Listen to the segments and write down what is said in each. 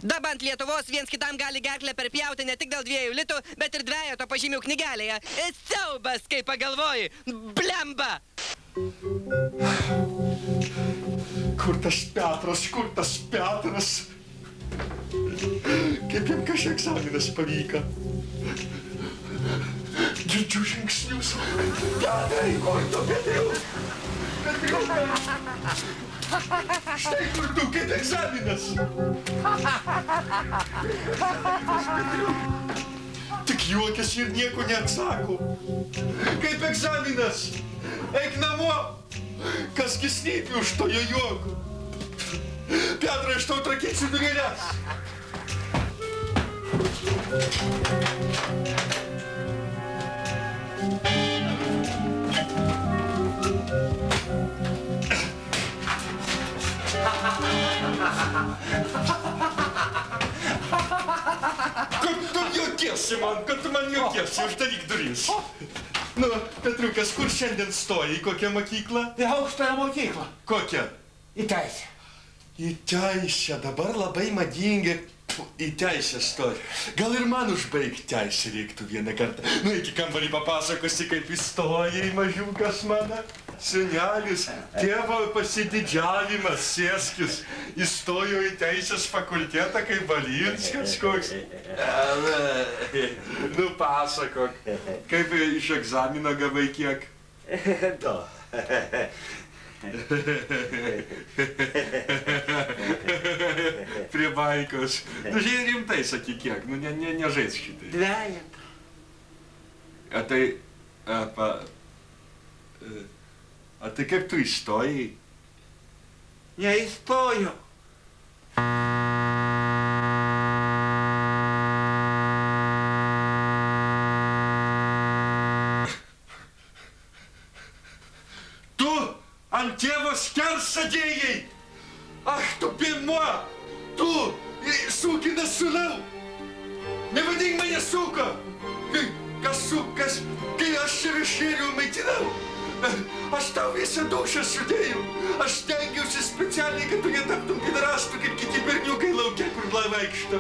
Dabant Lietuvos viens kitam gali gerklę perpjauti ne tik dėl 2 litų, bet ir 2 pažymių knygelėje. Siaubas, kai pagalvoji. Blemba! Kur tas Petras? Kaip jam kaž egzaminas pavyko? Girdžiu žingsnius. Petrai, kur tu, Petriukai? Štai kur tu, kaip egzaminas. Tik juokiasi ir nieko neatsako. Kaip egzaminas? Eik namo. Kasgi slypi už to jo juoko? Petrai, aš tau trakysiu dureles. Kad tu man juokiesi, uždaryk duris. Nu, Petriukas, kur šiandien stoji? Į kokią mokyklą? Į aukštąją mokyklą. Kokią? Į teisę. Į teisę. Dabar labai madingi į teisę stoji. Gal ir man užbaigti teisę reiktų vieną kartą. Nu, iki kambarį papasakosi, kaip įstojai, mažiukas mano. Senelis, tėvo pasididžiavimas, sėskis, įstojo į teisės fakultetą kaip Balinskas koks. Nu, pasakok, kaip iš egzamino gavai kiek? Du. Prie baikos. Nu, žiūrėjai rimtai, sakyk kiek, nu, nežaisk šitai. 2. A tai kaip tu įstojai? Neįstojau. Tu ant tėvo skersą dėjai! Ach, tu pirmuo! Tu, sukinas sūnau! Nevadink mane suko! Kai aš šerišėlių maitinau! Aš tau visą dušą sudėjau. Aš stengiausi specialiai, kad tu netaptum pidarastu, kaip kiti berniukai lauke, kur vaikšto.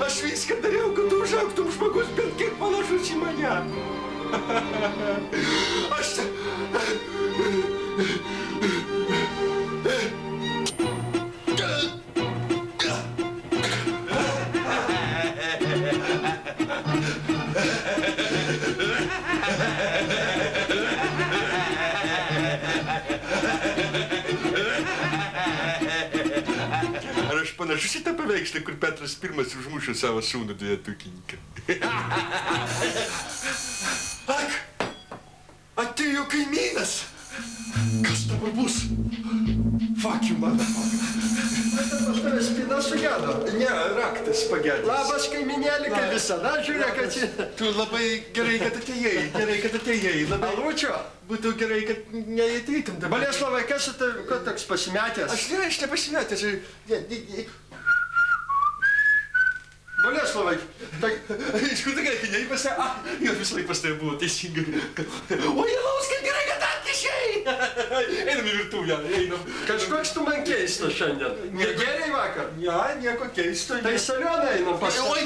Aš viską dariau, kad tu užaugtum žmogus, bet kiek panašus į mane. Aš... Ar aš panašus į tą paveikslą, kur Petras I užmušė savo sūnų dvejetukininką? Ak, atėjo kaimynas! Kas dabar bus? Fuck you, motherfucker! Pas tave spina sugedo. Ne, raktas pagedęs. Labas, kaiminėlį, kaip visada, žiūrėk, kad čia... Tu labai gerai, kad atėjai, labai... Alučio? Būtų gerai, kad neateitum dabar. Boleslovai, kas tu toks pasimetęs? Aš nepasimetęs. Boleslovai, tai... Iš kur tu gerai, neįpasė? Jos visą laiką pas tai buvo teisingai. O, Jėlaus, kaip gerai, kad atnešei! Einam į virtuvę, einam. Kažkoks tu man keistas šiandien. Negeriai vakar? Ne, nieko keisto. Tai Salioną einam pas... Oi,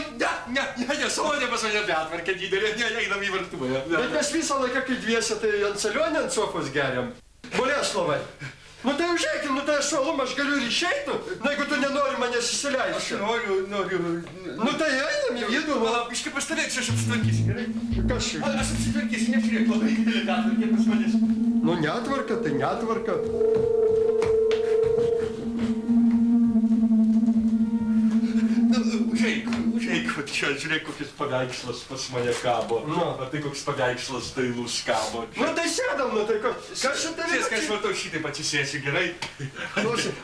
ne, Salionė pas mane betvarkė didelė, einam į virtuvę. Bet mes visą laiką, kai dviese, tai ant Salionę ant sofos geriam. Boleslovai, nu tai užėkim, nu tai aš suolum, aš galiu ir išeitų, jeigu tu nenori manęs įsileisti. Aš noriu. Nu tai einam į vidų. Biškai pastovėksiu, aš apsitvarkysiu, gerai? Kas šiaip? Aš apsitvarkysiu, nežiūrėk, labai didelė betvarkė pas manęs. Nu netvarka, tai netvarka. Užeik, čia žiūrėk, kokius paveikslas pas mane kabo. O tai koks paveikslas dailus kabo. Nu tai sėdam, nu tai kas šitą vėlį? Sėsk, aš matau šitaip atsisėsiu, gerai?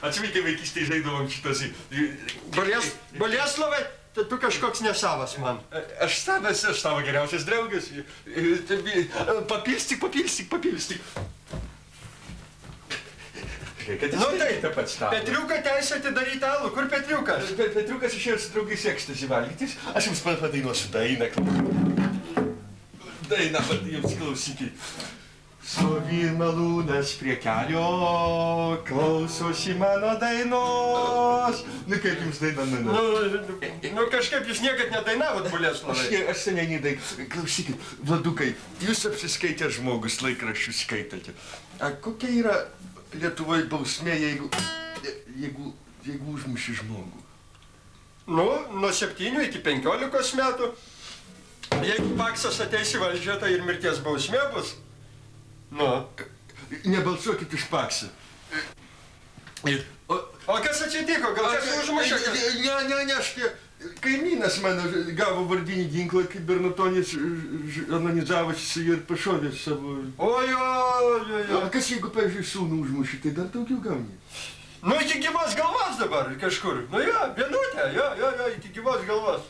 Atsiminkai vaikystėje žaidavom šitas... Boleslovai, tai tu kažkoks nesavas man. Aš tavo geriausias draugas. Papilstyk. Nu tai, Petriuką teisė atidaryti alų. Kur Petriukas? Petriukas išėjo su draugais ekstazį valgytis. Aš jums padainuosiu dainą. Dainą, jums klausykit. Stovi malūnas prie kelio, klausosi mano dainos. Nu, kaip jums daina? Nu, kažkaip jūs niekad nedainavot, Boleslovai. Aš seniai nedainavau. Klausykit, Vladukai, jūs apsiskaitę žmogus, laikraščius skaitate. A kokia yra Lietuvoje bausmė, jeigu užmuši žmogų? Nu, nuo 7 iki 15 metų. Jeigu Paksas ateis į valdžią, tai ir mirties bausmė bus. Nu. Nebalsuokit už Paksą. O kas atsitiko? Gal kas užmušė? Ne, aš kaimynas mano gavo vardinį ginklą, kai Bernatonis anonizavosi ir pašovė savo... Oi. Kas jeigu, pavyzdžiui, sūnų užmušė, tai dar daugiau gauni? Nu, iki gyvos galvos dabar kažkur. Nu, vienutė, iki gyvos galvos.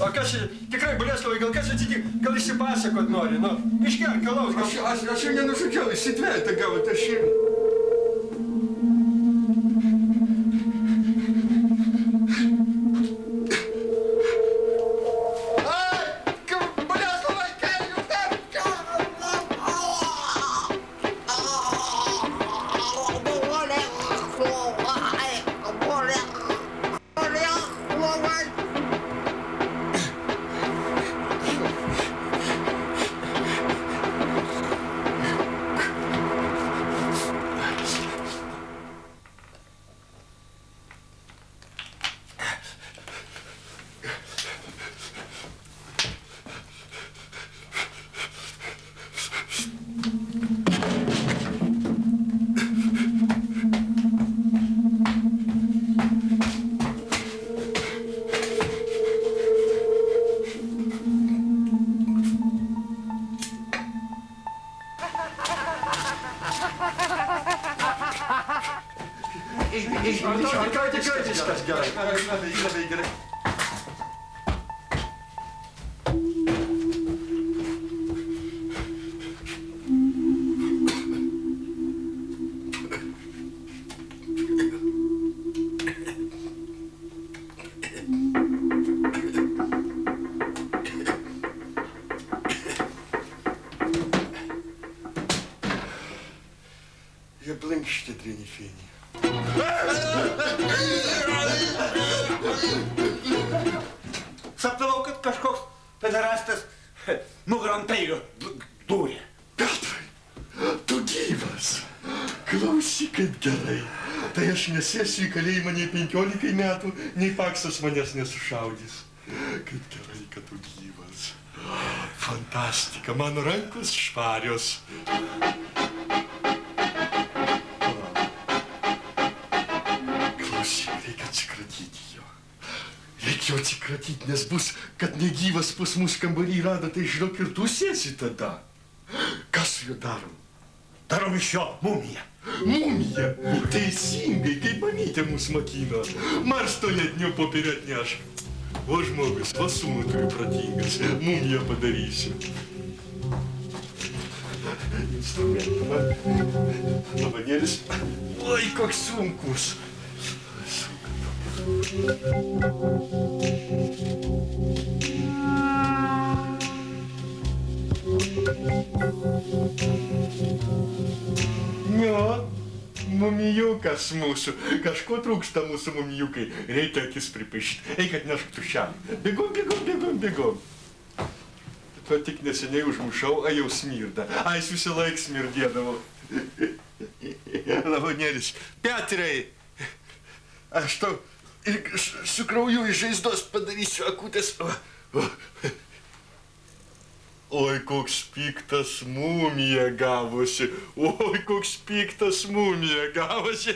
O kas, tikrai, Boleslovai, gal kas atsitiko? Gal išsipasakot nori? Nu, iškelk, kalaus. Aš jau nenužudžiau, įsitvertą gavot, aš ir... Viskas gerai. Labai gerai. Я блинкšte тренифени. Sapnavau, kad kažkoks pederastas nugarom peiliu dūrė. Petrai, tu gyvas. Klausyk, kaip gerai. Tai aš nesėsiu į kalėjimą nei 15 metų, nei Paksas manęs nesušaudys. Kaip gerai, kad tu gyvas. Fantastika, mano rankos švarios. Reikėjo atsikratyti, nes bus, kad negyvas pas mus kambarį rado, tai žinok ir tu sėsi tada. Kas su juo darom? Darom iš jo mumiją. Mumija? Teisingai, kaip mamytė mus mokino. Mars tualetinių popierių atnešk. O žmogus, va sūnų turiu pratingas, mumiją padarysiu. Instrumentų, labanėlis. Oi, koks sunkus. Mumijukas mūsų. Kažko trūksta mūsų mumijukai. Reikia akis pripaišyti. Eik atnešk tušelį. Bėgom, bėgom, bėgom, bėgom. To tik neseniai užmušau, a jau smirda. A, jis visą laik smirdėdavo. Lavonėlis. Petrai, aš tau su krauju iš žaizdos padarysiu akutės. Oi, koks piktas mumija gavosi. Oi, koks piktas mumija gavosi.